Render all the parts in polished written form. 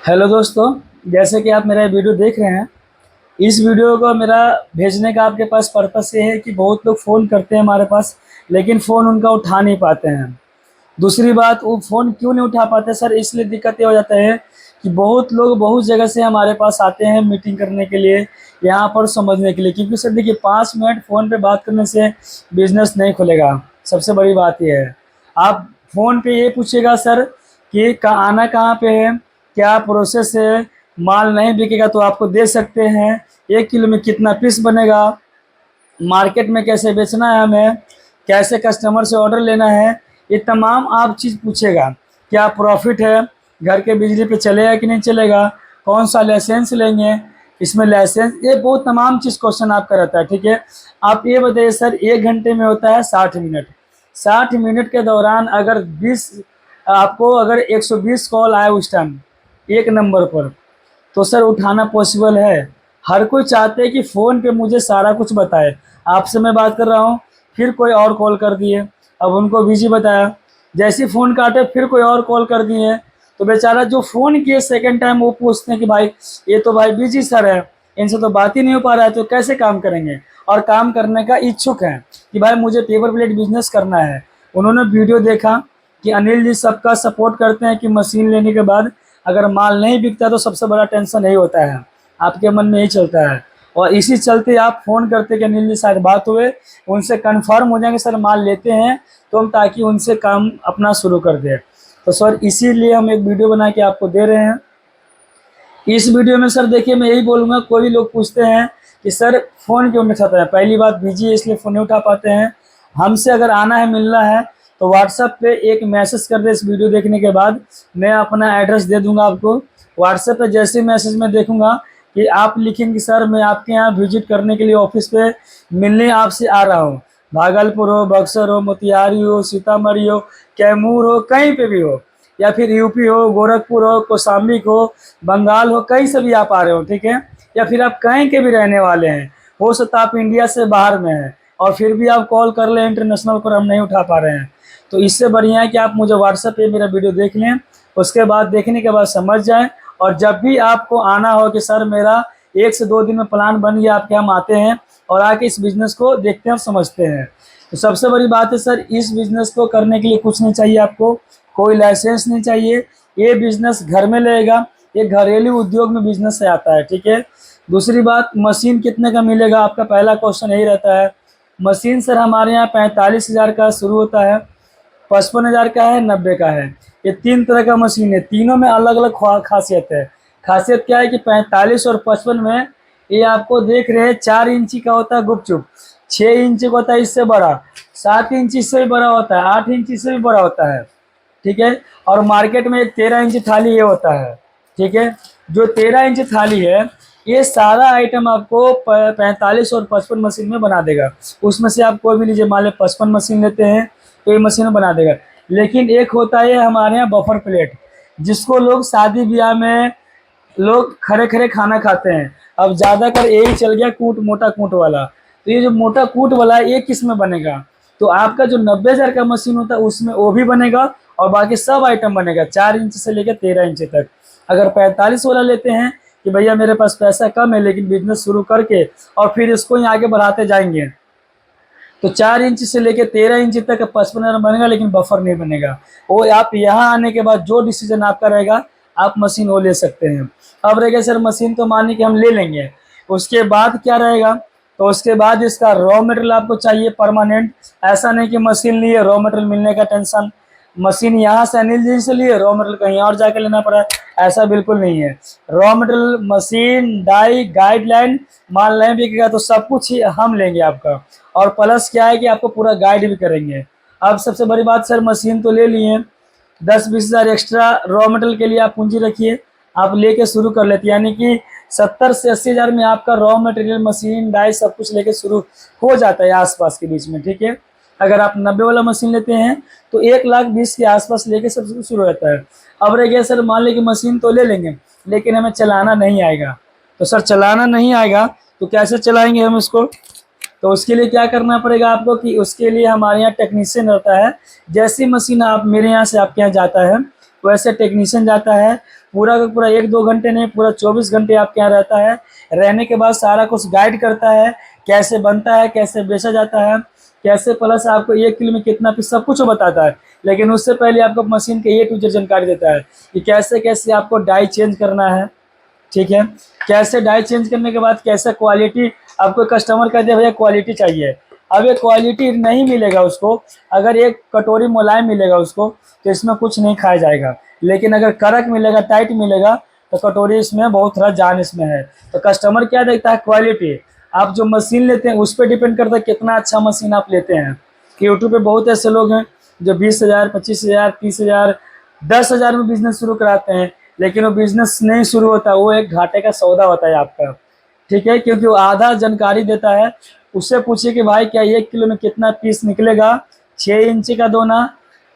Hello दोस्तों, जैसे कि आप मेरा ये वीडियो देख रहे हैं। इस वीडियो को मेरा भेजने का आपके पास पर्पस ये है कि बहुत लोग फ़ोन करते हैं हमारे पास, लेकिन फ़ोन उनका उठा नहीं पाते हैं। दूसरी बात, वो फ़ोन क्यों नहीं उठा पाते सर, इसलिए दिक्कत ये हो जाता है कि बहुत लोग बहुत जगह से हमारे पास आते हैं मीटिंग करने के लिए, यहाँ पर समझने के लिए। क्योंकि सर देखिए, 5 मिनट फ़ोन पे बात करने से बिज़नेस नहीं खुलेगा। सबसे बड़ी बात ये है, आप फ़ोन पे ये पूछिएगा सर कि आना कहाँ पे है, क्या प्रोसेस है, माल नहीं बिकेगा तो आपको दे सकते हैं, 1 किलो में कितना पीस बनेगा, मार्केट में कैसे बेचना है हमें, कैसे कस्टमर से ऑर्डर लेना है, ये तमाम आप चीज़ पूछेगा। क्या प्रॉफिट है, घर के बिजली पे चलेगा कि नहीं चलेगा, कौन सा लाइसेंस लेंगे, इसमें लाइसेंस, ये बहुत तमाम चीज़ क्वेश्चन आपका रहता है। ठीक है, आप ये बताइए सर, 1 घंटे में होता है 60 मिनट। 60 मिनट के दौरान अगर 20, आपको अगर 120 कॉल आए उस टाइम एक नंबर पर, तो सर उठाना पॉसिबल है। हर कोई चाहते है कि फ़ोन पे मुझे सारा कुछ बताए। आपसे मैं बात कर रहा हूँ, फिर कोई और कॉल कर दिए, अब उनको बिजी बताया, जैसे ही फ़ोन काटे फिर कोई और कॉल कर दिए, तो बेचारा जो फ़ोन किए सेकंड टाइम वो पूछते हैं कि भाई ये तो भाई बिजी सर है, इनसे तो बात ही नहीं हो पा रहा है, तो कैसे काम करेंगे। और काम करने का इच्छुक हैं कि भाई मुझे पेपर प्लेट बिजनेस करना है। उन्होंने वीडियो देखा कि अनिल जी सबका सपोर्ट करते हैं कि मशीन लेने के बाद अगर माल नहीं बिकता तो सबसे बड़ा टेंशन यही होता है, आपके मन में यही चलता है। और इसी चलते आप फ़ोन करते कि अनिल जी शायद बात हुए, उनसे कंफर्म हो जाएंगे सर माल लेते हैं तो हम, ताकि उनसे काम अपना शुरू कर दें। तो सर इसीलिए हम एक वीडियो बना के आपको दे रहे हैं। इस वीडियो में सर देखिए, मैं यही बोलूँगा, कोई भी लोग पूछते हैं कि सर फ़ोन क्यों नहीं उठाते हैं। पहली बात, बिजी है इसलिए फ़ोन नहीं उठा पाते हैं। हमसे अगर आना है, मिलना है, तो व्हाट्सएप पे एक मैसेज कर दे। इस वीडियो देखने के बाद मैं अपना एड्रेस दे दूंगा आपको। व्हाट्सएप पे जैसे ही मैसेज मैं देखूंगा कि आप लिखेंगे सर मैं आपके यहाँ विजिट करने के लिए ऑफिस पे मिलने आपसे आ रहा हूँ, भागलपुर हो, बक्सर हो, मोतिहारी हो, सीतामढ़ी हो, कैमूर हो, कहीं पे भी हो, या फिर यूपी हो, गोरखपुर हो, कौशाम्बी हो, बंगाल हो, कहीं से भी आप आ रहे हो, ठीक है, या फिर आप कहीं के भी रहने वाले हैं, हो सकता आप इंडिया से बाहर में हैं और फिर भी आप कॉल कर लें इंटरनेशनल पर, हम नहीं उठा पा रहे हैं, तो इससे बढ़िया है कि आप मुझे व्हाट्सएप पे मेरा वीडियो देख लें। उसके बाद देखने के बाद समझ जाएं, और जब भी आपको आना हो कि सर मेरा 1 से 2 दिन में प्लान बन गया, आपके हम आते हैं और आके इस बिज़नेस को देखते हैं और समझते हैं। तो सबसे बड़ी बात है सर, इस बिज़नेस को करने के लिए कुछ नहीं चाहिए आपको, कोई लाइसेंस नहीं चाहिए। ये बिज़नेस घर में लगेगा, ये घरेलू उद्योग में बिज़नेस से आता है, ठीक है। दूसरी बात, मशीन कितने का मिलेगा, आपका पहला क्वेश्चन यही रहता है। मशीन सर हमारे यहाँ 45,000 का शुरू होता है, 55,000 का है, 90 का है। ये 3 तरह का मशीन है, तीनों में अलग अलग खासियत है। खासियत क्या है कि 45 और 55 में ये आपको देख रहे हैं 4 इंची का होता है गुपचुप, 6 इंची का होता है इससे बड़ा, 7 इंची से भी बड़ा होता है, 8 इंची से भी बड़ा होता है, ठीक है। और मार्केट में एक 13 इंची थाली ये होता है, ठीक है। जो 13 इंची थाली है, ये सारा आइटम आपको 45 और 55 मशीन में बना देगा। उसमें से आप कोई भी लीजिए, मान लो 55 मशीन लेते हैं तो ये मशीन में बना देगा। लेकिन एक होता है हमारे यहाँ बफर प्लेट, जिसको लोग शादी ब्याह में लोग खड़े खड़े खाना खाते हैं। अब ज़्यादातर यही चल गया कूट, मोटा कूट वाला। तो ये जो मोटा कूट वाला है ये किस में बनेगा, तो आपका जो 90,000 का मशीन होता है उसमें वो भी बनेगा और बाकी सब आइटम बनेगा, 4 इंच से लेकर 13 इंच तक। अगर 45 वाला लेते हैं कि भैया मेरे पास पैसा कम है लेकिन बिजनेस शुरू करके और फिर इसको ही आगे बढ़ाते जाएंगे, तो 4 इंच से लेकर 13 इंच तक 55 बनेगा, लेकिन बफर नहीं बनेगा। वो आप यहाँ आने के बाद जो डिसीजन आपका रहेगा, आप मशीन वो ले सकते हैं। अब रहेगा सर मशीन तो मानिए कि हम ले लेंगे, उसके बाद क्या रहेगा, तो उसके बाद इसका रॉ मटेरियल आपको चाहिए परमानेंट। ऐसा नहीं कि मशीन लिए रॉ मटेरियल मिलने का टेंशन, मशीन यहाँ से अनिल जी से लिए रॉ मटेरियल कहीं और जाके लेना पड़ा, ऐसा बिल्कुल नहीं है। Raw material, machine, die, guideline, माल नहीं बिकेगा तो सब कुछ ही हम लेंगे आपका। और प्लस क्या है कि आपको पूरा गाइड भी करेंगे। अब सबसे बड़ी बात सर, मशीन तो ले लिए, 10-20 हज़ार एक्स्ट्रा रॉ मटेरियल के लिए आप पूंजी रखिए, आप लेके शुरू कर लेते, यानी कि 70 से 80 हज़ार में आपका रॉ मटेरियल, मशीन, डाई सब कुछ लेके शुरू हो जाता है आसपास के बीच में, ठीक है। अगर आप 90 वाला मशीन लेते हैं तो 1,20,000 के आसपास लेके सब कुछ शुरू रहता है। अब रह गया सर, मान लीजिए कि मशीन तो ले लेंगे लेकिन हमें चलाना नहीं आएगा, तो सर चलाना नहीं आएगा तो कैसे चलाएंगे हम इसको, तो उसके लिए क्या करना पड़ेगा आपको कि उसके लिए हमारे यहाँ टेक्नीशियन रहता है। जैसी मशीन आप मेरे यहाँ से आपके यहाँ जाता है वैसे टेक्नीशियन जाता है, पूरा का पूरा 1-2 घंटे नहीं, पूरा 24 घंटे आपके यहाँ रहता है। रहने के बाद सारा कुछ गाइड करता है, कैसे बनता है, कैसे बेचा जाता है, कैसे प्लस आपको 1 किलो में कितना पीस, सब कुछ वो बताता है। लेकिन उससे पहले आपको मशीन के A to Z जानकारी देता है कि कैसे कैसे आपको डाई चेंज करना है, ठीक है। कैसे डाई चेंज करने के बाद कैसे क्वालिटी, आपको कस्टमर कहते हैं भैया क्वालिटी चाहिए, अब ये क्वालिटी नहीं मिलेगा उसको, अगर एक कटोरी मुलायम मिलेगा उसको तो इसमें कुछ नहीं खाया जाएगा, लेकिन अगर कड़क मिलेगा, टाइट मिलेगा तो कटोरी इसमें बहुत थोड़ा जान इसमें है। तो कस्टमर क्या देखता है, क्वालिटी। आप जो मशीन लेते हैं उस पर डिपेंड करता है कितना अच्छा मशीन आप लेते हैं। यूट्यूब पे बहुत ऐसे लोग हैं जो 20,000, 25,000, 30,000, 10,000 में बिजनेस शुरू कराते हैं, लेकिन वो बिजनेस नहीं शुरू होता, वो एक घाटे का सौदा होता है आपका, ठीक है। क्योंकि वो आधा जानकारी देता है। उससे पूछिए कि भाई क्या 1 किलो में कितना पीस निकलेगा, 6 इंची का दोना,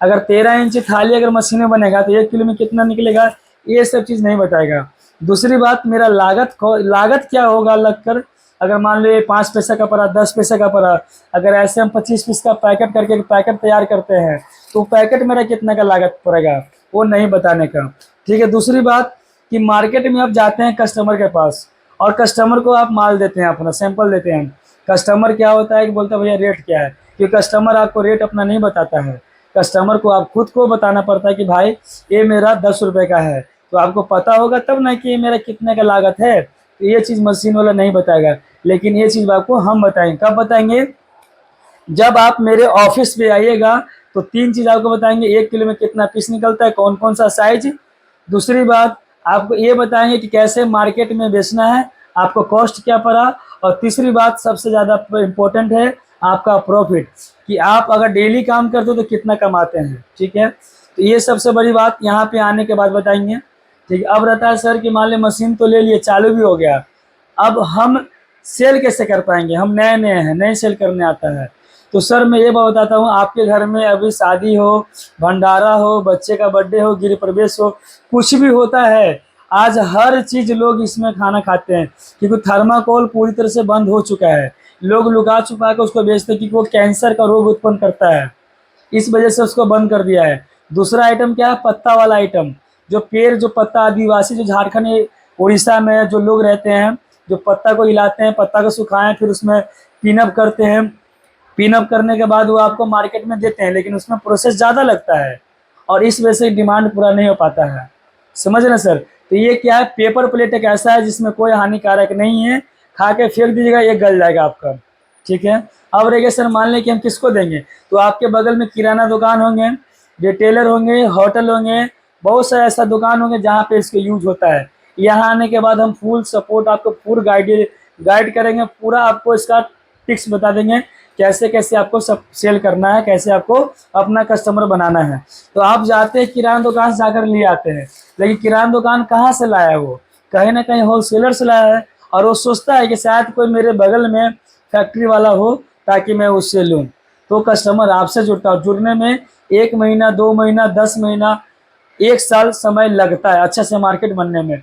अगर 13 इंची थाली अगर मशीन में बनेगा तो 1 किलो में कितना निकलेगा, ये सब चीज़ नहीं बताएगा। दूसरी बात, मेरा लागत क्या होगा लगकर, अगर मान लो 5 पैसा का पड़ा, 10 पैसा का पड़ा, अगर ऐसे हम 25 पीस का पैकेट करके पैकेट तैयार करते हैं तो पैकेट मेरा कितना का लागत पड़ेगा, वो नहीं बताने का, ठीक है। दूसरी बात कि मार्केट में आप जाते हैं कस्टमर के पास और कस्टमर को आप माल देते हैं, अपना सैंपल देते हैं। कस्टमर क्या होता है कि बोलता है भैया रेट क्या है, क्योंकि कस्टमर आपको रेट अपना नहीं बताता है। कस्टमर को आप खुद को बताना पड़ता है कि भाई ये मेरा 10 रुपये का है, तो आपको पता होगा तब ना कि ये मेरा कितने का लागत है। तो ये चीज़ मशीन वाला नहीं बताएगा, लेकिन ये चीज़ आपको हम बताएंगे। कब बताएंगे, जब आप मेरे ऑफिस पे आइएगा तो 3 चीज़ आपको बताएंगे, 1 किलो में कितना पीस निकलता है, कौन कौन सा साइज। दूसरी बात आपको ये बताएंगे कि कैसे मार्केट में बेचना है, आपको कॉस्ट क्या पड़ा। और तीसरी बात सबसे ज़्यादा इम्पोर्टेंट है आपका प्रॉफिट, कि आप अगर डेली काम करते हो तो कितना कमाते हैं, ठीक है। तो ये सबसे बड़ी बात यहाँ पे आने के बाद बताएंगे, ठीक है। अब रहता है सर कि मान ली मशीन तो ले लिए, चालू भी हो गया, अब हम सेल कैसे कर पाएंगे, हम नए नए हैं, नहीं सेल करने आता है। तो सर मैं ये बताता हूँ, आपके घर में अभी शादी हो, भंडारा हो, बच्चे का बर्थडे हो, गृह प्रवेश हो, कुछ भी होता है, आज हर चीज़ लोग इसमें खाना खाते हैं, क्योंकि थर्माकोल पूरी तरह से बंद हो चुका है। लोग लुका छुपा के उसको बेचते हैं क्योंकि वो कैंसर का रोग उत्पन्न करता है, इस वजह से उसको बंद कर दिया है। दूसरा आइटम क्या है, पत्ता वाला आइटम, जो पेड़, जो पत्ता, आदिवासी जो झारखंड उड़ीसा में जो लोग रहते हैं, जो पत्ता को हिलाते हैं, पत्ता को सुखाएं, फिर उसमें पिनअप करते हैं, पिनअप करने के बाद वो आपको मार्केट में देते हैं, लेकिन उसमें प्रोसेस ज़्यादा लगता है और इस वजह से डिमांड पूरा नहीं हो पाता है, समझ रहे सर। तो ये क्या है, पेपर प्लेट एक ऐसा है जिसमें कोई हानिकारक नहीं है, खा के फेंक दीजिएगा, ये गल जाएगा आपका, ठीक है। अब रह गया सर, मान लें कि हम किसको देंगे, तो आपके बगल में किराना दुकान होंगे, रिटेलर होंगे, होटल होंगे, बहुत सारा ऐसा दुकान होंगे जहाँ पे इसका यूज होता है। यहाँ आने के बाद हम फुल सपोर्ट आपको पूरा गाइड करेंगे, पूरा आपको इसका टिप्स बता देंगे, कैसे कैसे आपको सब सेल करना है, कैसे आपको अपना कस्टमर बनाना है। तो आप जाते हैं किराना दुकान से जाकर ले आते हैं, लेकिन किराना दुकान कहाँ से लाया है, वो कहीं ना कहीं होलसेलर से लाया है, और वो सोचता है कि शायद कोई मेरे बगल में फैक्ट्री वाला हो ताकि मैं उससे लूँ। तो कस्टमर आपसे जुड़ने में 1 महीना, 2 महीना, 10 महीना, 1 साल समय लगता है अच्छे से मार्केट बनने में।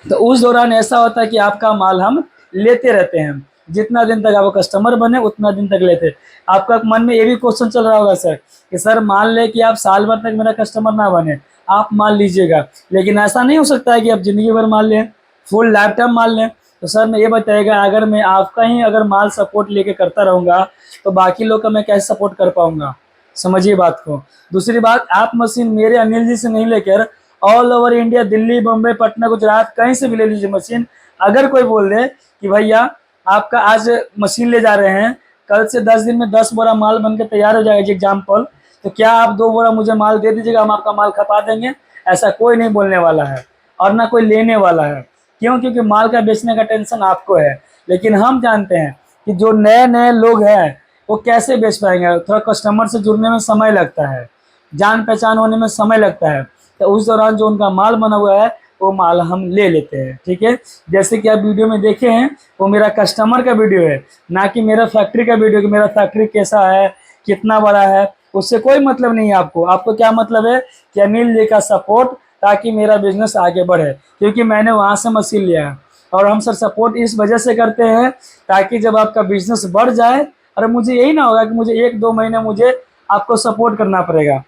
तो उस दौरान ऐसा होता है कि आपका माल हम लेते रहते हैं, जितना दिन तक आपको कस्टमर बने उतना दिन तक लेते। आपका मन में ये भी क्वेश्चन चल रहा होगा सर कि सर मान ले कि आप साल भर तक मेरा कस्टमर ना बने, आप माल लीजिएगा, लेकिन ऐसा नहीं हो सकता है कि आप ज़िंदगी भर माल लें, फुल लाइफ टाइम माल लें। तो सर मैं ये बताइएगा, अगर मैं आपका ही अगर माल सपोर्ट लेके करता रहूँगा तो बाकी लोग का मैं कैसे सपोर्ट कर पाऊँगा, समझिए बात को। दूसरी बात, आप मशीन मेरे अनिल जी से नहीं लेकर all over India, Delhi, Bombay, Patna, Gujarat, कहीं से भी ले लीजिए मशीन। अगर कोई बोल दे कि भैया आपका आज मशीन ले जा रहे हैं, कल से 10 दिन में 10 बोरा माल बनकर तैयार हो जाएगा एग्जाम्पल, तो क्या आप 2 बोरा मुझे माल दे दीजिएगा, हम आपका माल खपा देंगे। ऐसा कोई नहीं बोलने वाला है और ना कोई लेने वाला है। क्यों? क्योंकि माल का बेचने का टेंशन आपको है, लेकिन हम जानते हैं कि जो नए नए लोग हैं वो कैसे बेच पाएंगे। थोड़ा कस्टमर से जुड़ने में समय लगता है, जान पहचान होने में समय लगता है, तो उस दौरान जो उनका माल बना हुआ है वो माल हम ले लेते हैं, ठीक है। जैसे कि आप वीडियो में देखे हैं वो मेरा कस्टमर का वीडियो है, ना कि मेरा फैक्ट्री का वीडियो कि मेरा फैक्ट्री कैसा है, कितना बड़ा है, उससे कोई मतलब नहीं है आपको। आपको क्या मतलब है कि अनिल जी का सपोर्ट, ताकि मेरा बिजनेस आगे बढ़े, क्योंकि मैंने वहाँ से मशीन लिया है। और हम सर सपोर्ट इस वजह से करते हैं ताकि जब आपका बिजनेस बढ़ जाए, और मुझे यही ना होगा कि मुझे 1-2 महीने मुझे आपको सपोर्ट करना पड़ेगा,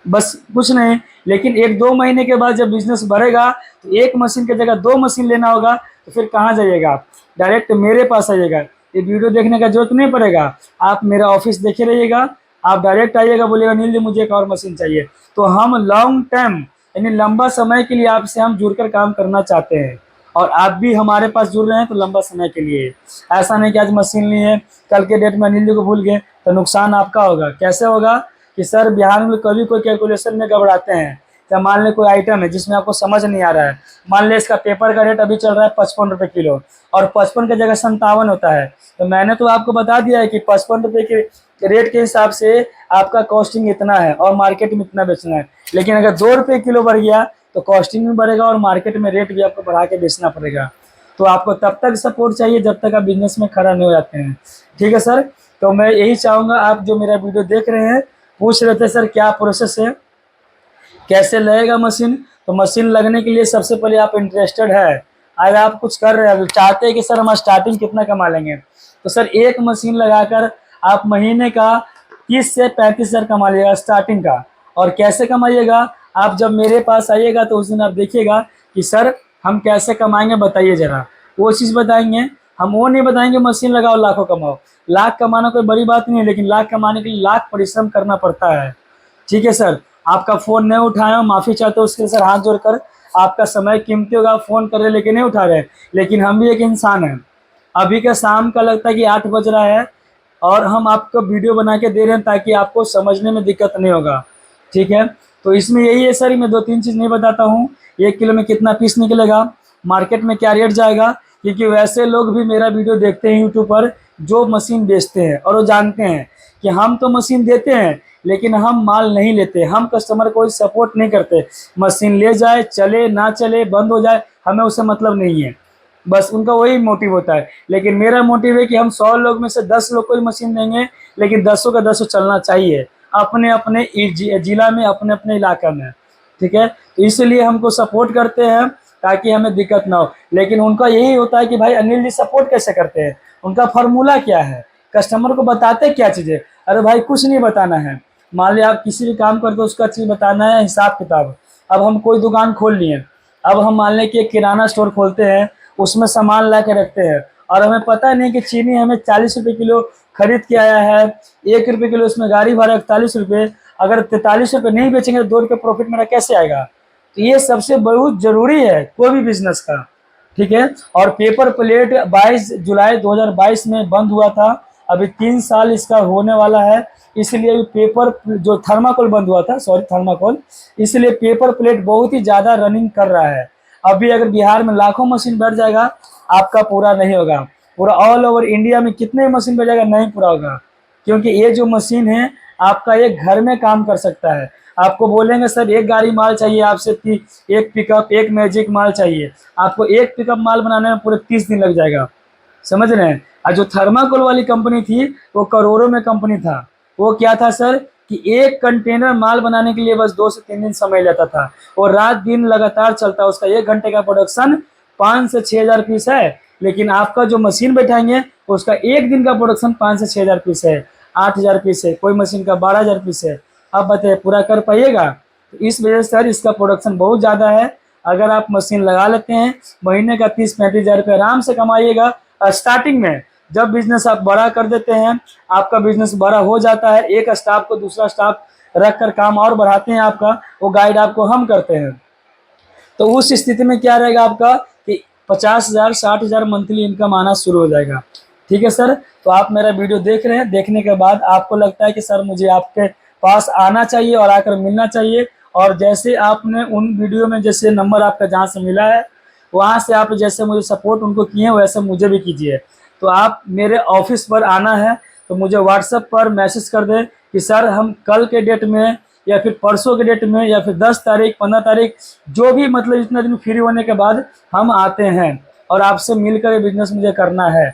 बस कुछ नहीं, लेकिन 1-2 महीने के बाद जब बिजनेस बढ़ेगा तो एक मशीन की जगह 2 मशीन लेना होगा, तो फिर कहाँ जाइएगा आप? डायरेक्ट मेरे पास आइएगा। ये वीडियो देखने का जरूरत नहीं पड़ेगा, आप मेरा ऑफिस देखे रहिएगा, आप डायरेक्ट आइएगा, बोलिएगा अनिल जी मुझे एक और मशीन चाहिए। तो हम लॉन्ग टर्म यानी लंबा समय के लिए आपसे हम जुड़कर काम करना चाहते हैं, और आप भी हमारे पास जुड़ रहे हैं तो लंबा समय के लिए। ऐसा नहीं कि आज मशीन ली है, कल के डेट में अनिल जी को भूल गए तो नुकसान आपका होगा। कैसे होगा कि सर बिहार में कभी कोई कैलकुलेशन में घबराते हैं। तो मान ले कोई आइटम है जिसमें आपको समझ नहीं आ रहा है, मान ले इसका पेपर का रेट अभी चल रहा है 55 रुपये किलो और 55 की जगह 57 होता है, तो मैंने तो आपको बता दिया है कि 55 रुपये के रेट के हिसाब से आपका कॉस्टिंग इतना है और मार्केट में इतना बेचना है। लेकिन अगर 2 रुपये किलो बढ़ गया तो कॉस्टिंग भी बढ़ेगा और मार्केट में रेट भी आपको बढ़ा के बेचना पड़ेगा। तो आपको तब तक सपोर्ट चाहिए जब तक आप बिजनेस में खड़ा नहीं हो जाते हैं। ठीक है सर, तो मैं यही चाहूँगा, आप जो मेरा वीडियो देख रहे हैं पूछ रहे थे सर क्या प्रोसेस है, कैसे लगेगा मशीन। तो मशीन लगने के लिए सबसे पहले आप इंटरेस्टेड है, अगर आप कुछ कर रहे हैं चाहते हैं कि सर हम स्टार्टिंग कितना कमा लेंगे, तो सर एक मशीन लगाकर आप महीने का 30 से 35 हज़ार कमा लीजिएगा स्टार्टिंग का। और कैसे कमाइएगा, आप जब मेरे पास आइएगा तो उस दिन आप देखिएगा कि सर हम कैसे कमाएंगे बताइए ज़रा, वो चीज़ बताएंगे। हम वो नहीं बताएंगे मशीन लगाओ लाखों कमाओ, लाख कमाना कोई बड़ी बात नहीं है, लेकिन लाख कमाने के लिए लाख परिश्रम करना पड़ता है। ठीक है सर, आपका फ़ोन नहीं उठाया, माफ़ी चाहते हो उसके सर, हाथ जोड़कर। आपका समय कीमती होगा, फ़ोन कर रहे लेकिन नहीं उठा रहे, लेकिन हम भी एक इंसान हैं। अभी का शाम का लगता है कि 8 बज रहा है और हम आपको वीडियो बना के दे रहे हैं ताकि आपको समझने में दिक्कत नहीं होगा। ठीक है, तो इसमें यही है सर, मैं 2-3 चीज़ नहीं बताता हूँ। 1 किलो में कितना पीस निकलेगा, मार्केट में क्या रेट जाएगा, क्योंकि वैसे लोग भी मेरा वीडियो देखते हैं यूट्यूब पर जो मशीन बेचते हैं और वो जानते हैं कि हम तो मशीन देते हैं लेकिन हम माल नहीं लेते, हम कस्टमर को सपोर्ट नहीं करते। मशीन ले जाए, चले ना चले, बंद हो जाए, हमें उससे मतलब नहीं है, बस उनका वही मोटिव होता है। लेकिन मेरा मोटिव है कि हम 100 लोग में से 10 लोग को ही मशीन देंगे, लेकिन 10 का 10 चलना चाहिए अपने अपने जिला में, अपने अपने इलाका में। ठीक है, तो इसलिए हमको सपोर्ट करते हैं ताकि हमें दिक्कत ना हो। लेकिन उनका यही होता है कि भाई अनिल जी सपोर्ट कैसे करते हैं, उनका फार्मूला क्या है, कस्टमर को बताते क्या चीज़ें। अरे भाई कुछ नहीं बताना है, मान लिया आप किसी भी काम करते हो उसका चीज़ बताना है, हिसाब किताब। अब हम कोई दुकान खोल लिए, अब हम मान लें कि एक किराना स्टोर खोलते हैं, उसमें सामान ला के रखते हैं और हमें पता नहीं कि चीनी हमें 40 रुपये किलो खरीद के आया है, 1 रुपये किलो उसमें गाड़ी भाड़ा 41 रुपये, अगर 43 रुपये नहीं बेचेंगे तो 2 रुपये प्रॉफिट मेरा कैसे आएगा। तो ये सबसे बहुत ज़रूरी है कोई भी बिजनेस का। ठीक है, और पेपर प्लेट 22 जुलाई 2022 में बंद हुआ था, अभी 3 साल इसका होने वाला है। इसलिए अभी पेपर जो थर्माकोल बंद हुआ था, सॉरी थर्माकोल, इसलिए पेपर प्लेट बहुत ही ज़्यादा रनिंग कर रहा है। अभी अगर बिहार में लाखों मशीन बैठ जाएगा आपका पूरा नहीं होगा, पूरा ऑल ओवर इंडिया में कितने मशीन बैठ जाएगा नहीं पूरा होगा, क्योंकि ये जो मशीन है आपका एक घर में काम कर सकता है। आपको बोलेंगे सर एक गाड़ी माल चाहिए आपसे, एक पिकअप एक मैजिक माल चाहिए, आपको एक पिकअप माल बनाने में पूरे 30 दिन लग जाएगा, समझ रहे हैं। और जो थर्माकोल वाली कंपनी थी वो करोड़ों में कंपनी था, वो क्या था सर कि एक कंटेनर माल बनाने के लिए बस 2 से 3 दिन समय लेता था, और रात दिन लगातार चलता, उसका 1 घंटे का प्रोडक्शन 5 से 6 हज़ार पीस है। लेकिन आपका जो मशीन बैठाएंगे उसका 1 दिन का प्रोडक्शन 5 से 6 हज़ार पीस है, 8 हज़ार पीस है, कोई मशीन का 12 हज़ार पीस है। आप बताइए पूरा कर पाइएगा। तो इस वजह से सर इसका प्रोडक्शन बहुत ज़्यादा है। अगर आप मशीन लगा लेते हैं महीने का 30-35 हज़ार रुपये आराम से कमाइएगा स्टार्टिंग में। जब बिजनेस आप बड़ा कर देते हैं, आपका बिजनेस बड़ा हो जाता है, एक स्टाफ को दूसरा स्टाफ रख कर काम और बढ़ाते हैं आपका, वो गाइड आपको हम करते हैं। तो उस स्थिति में क्या रहेगा आपका कि 50 हज़ार 60 हज़ार मंथली इनकम आना शुरू हो जाएगा। ठीक है सर, तो आप मेरा वीडियो देख रहे हैं, देखने के बाद आपको लगता है कि सर मुझे आपके पास आना चाहिए और आकर मिलना चाहिए, और जैसे आपने उन वीडियो में जैसे नंबर आपका जहाँ से मिला है वहाँ से आप जैसे मुझे सपोर्ट उनको किए वैसे मुझे भी कीजिए। तो आप मेरे ऑफिस पर आना है तो मुझे व्हाट्सएप पर मैसेज कर दें कि सर हम कल के डेट में या फिर परसों के डेट में या फिर 10 तारीख 15 तारीख जो भी मतलब इतना दिन फ्री होने के बाद हम आते हैं और आपसे मिलकर ये बिजनेस मुझे करना है।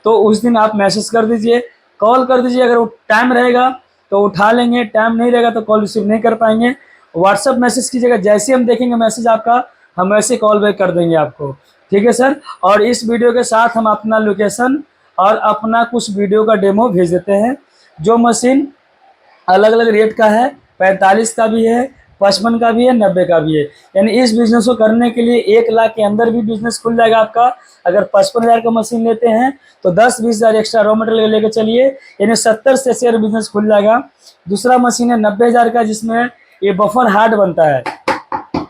तो उस दिन आप मैसेज कर दीजिए, कॉल कर दीजिए, अगर वो टाइम रहेगा तो उठा लेंगे, टाइम नहीं रहेगा तो कॉल रिसीव नहीं कर पाएंगे। व्हाट्सएप मैसेज कीजिएगा, जैसे हम देखेंगे मैसेज आपका हम वैसे कॉल बैक कर देंगे आपको। ठीक है सर, और इस वीडियो के साथ हम अपना लोकेशन और अपना कुछ वीडियो का डेमो भेज देते हैं। जो मशीन अलग अलग रेट का है, 45 का भी है, 55 का भी है, 90 का भी है। यानी इस बिजनेस को करने के लिए 1 लाख के अंदर भी बिजनेस खुल जाएगा आपका। अगर 55,000 का मशीन लेते हैं तो 10-20 हज़ार एक्स्ट्रा रॉ मटेरियल लेके चलिए, यानी 70 से शेयर बिजनेस खुल जाएगा। दूसरा मशीन है 90,000 का, जिसमें ये बफर हार्ड बनता है।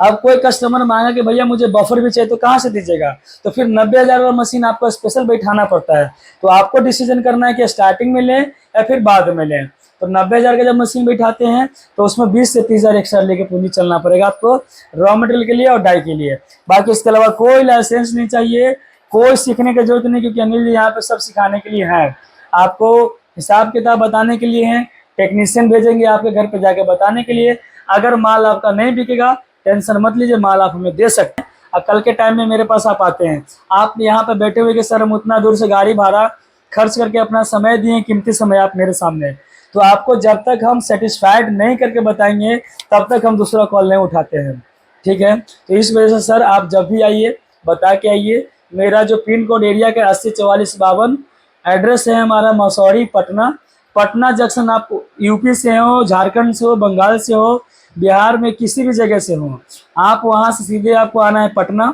अब कोई कस्टमर मांगा कि भैया मुझे बफर भी चाहिए, तो कहाँ से दीजिएगा? तो फिर 90,000 वाला मशीन आपको स्पेशल बैठाना पड़ता है। तो आपको डिसीजन करना है कि स्टार्टिंग में लें या फिर बाद में लें। तो 90,000 का जब मशीन बैठाते हैं तो उसमें 20 से 30 हज़ार एक्स्ट्रा लेके पूंजी चलना पड़ेगा आपको, रॉ मटेरियल के लिए और डाई के लिए। बाकी इसके अलावा कोई लाइसेंस नहीं चाहिए, कोई सीखने की जरूरत नहीं, क्योंकि अनिल जी यहाँ पे सब सिखाने के लिए हैं। आपको हिसाब किताब बताने के लिए हैं, टेक्नीशियन भेजेंगे आपके घर पे जाके बताने के लिए। अगर माल आपका नहीं बिकेगा, टेंशन मत लीजिए, माल आप हमें दे सकते हैं। अब कल के टाइम में मेरे पास आप आते हैं, आप यहाँ पे बैठे हुए कि सर हम उतना दूर से गाड़ी भाड़ा खर्च करके अपना समय दिए, कीमती समय आप मेरे सामने, तो आपको जब तक हम सेटिस्फाइड नहीं करके बताएंगे तब तक हम दूसरा कॉल नहीं उठाते हैं, ठीक है? तो इस वजह से सर आप जब भी आइए बता के आइए। मेरा जो पिन कोड एरिया का 804452, एड्रेस है हमारा मसौरी पटना। पटना जंक्शन, आप यूपी से हो, झारखंड से हो, बंगाल से हो, बिहार में किसी भी जगह से हो, आप वहाँ से सीधे आपको आना है पटना।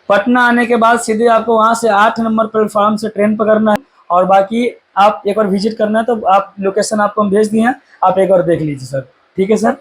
पटना आने के बाद सीधे आपको वहाँ से 8 नंबर प्लेटफॉर्म से ट्रेन पकड़ना है, और बाकी आप एक बार विजिट करना है तो आप लोकेशन आपको हम भेज दिए हैं, आप एक बार देख लीजिए सर, ठीक है सर।